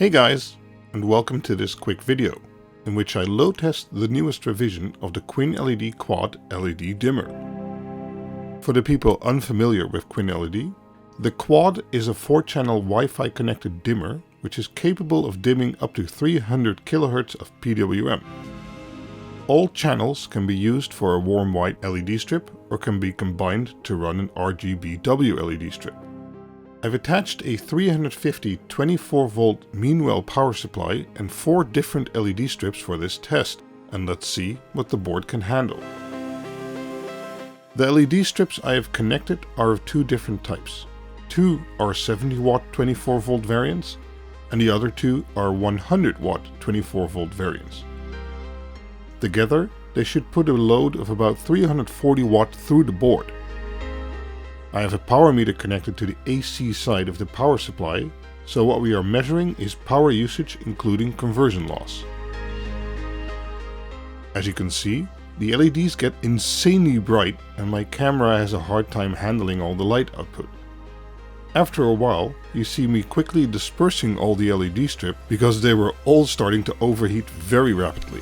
Hey guys, and welcome to this quick video, in which I load test the newest revision of the QuinLED-Quad LED dimmer. For the people unfamiliar with QuinLED, the Quad is a 4-channel Wi-Fi connected dimmer which is capable of dimming up to 300 kHz of PWM. All channels can be used for a warm white LED strip or can be combined to run an RGBW LED strip. I've attached a 350 24V Meanwell power supply and 4 different LED strips for this test, and let's see what the board can handle. The LED strips I have connected are of 2 different types. 2 are 70W 24V variants, and the other 2 are 100W 24V variants. Together, they should put a load of about 340W through the board. I have a power meter connected to the AC side of the power supply, so what we are measuring is power usage including conversion loss. As you can see, the LEDs get insanely bright and my camera has a hard time handling all the light output. After a while, you see me quickly dispersing all the LED strip because they were all starting to overheat very rapidly.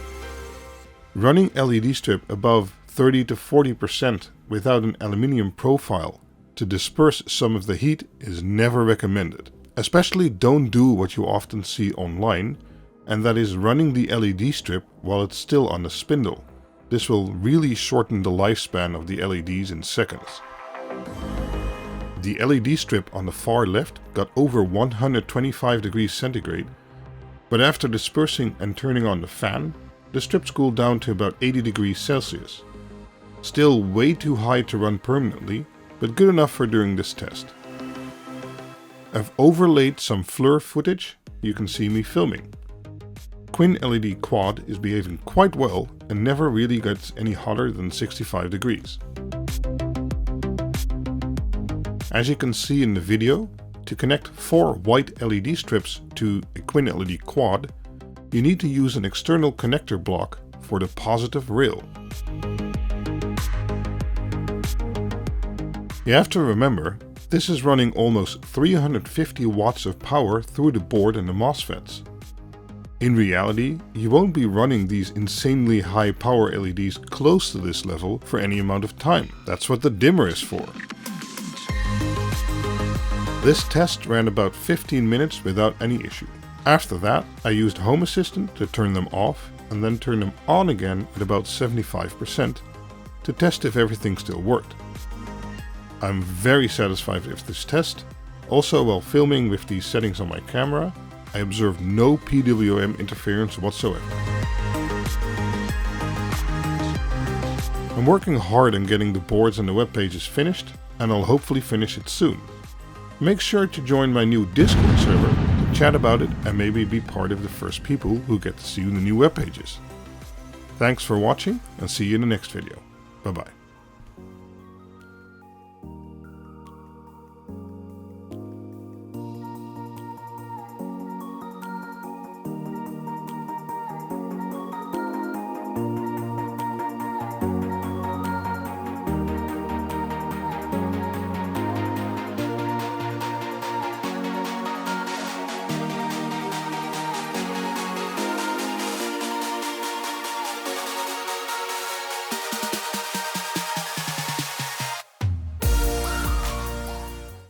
Running LED strip above 30 to 40% without an aluminium profile to disperse some of the heat is never recommended. Especially don't do what you often see online, and that is running the LED strip while it's still on the spindle. This will really shorten the lifespan of the LEDs in seconds. The LED strip on the far left got over 125 degrees centigrade, but after dispersing and turning on the fan, the strips cooled down to about 80 degrees Celsius. Still way too high to run permanently, but good enough for doing this test. I've overlaid some FLIR footage you can see me filming. QuinLED-Quad is behaving quite well and never really gets any hotter than 65 degrees. As you can see in the video, to connect 4 white LED strips to a QuinLED-Quad, you need to use an external connector block for the positive rail. You have to remember, this is running almost 350 watts of power through the board and the MOSFETs. In reality, you won't be running these insanely high power LEDs close to this level for any amount of time. That's what the dimmer is for. This test ran about 15 minutes without any issue. After that, I used Home Assistant to turn them off and then turn them on again at about 75% to test if everything still worked. I'm very satisfied with this test. Also, while filming with these settings on my camera, I observed no PWM interference whatsoever. I'm working hard on getting the boards and the web pages finished, and I'll hopefully finish it soon. Make sure to join my new Discord server to chat about it and maybe be part of the first people who get to see the new web pages. Thanks for watching and see you in the next video. Bye bye.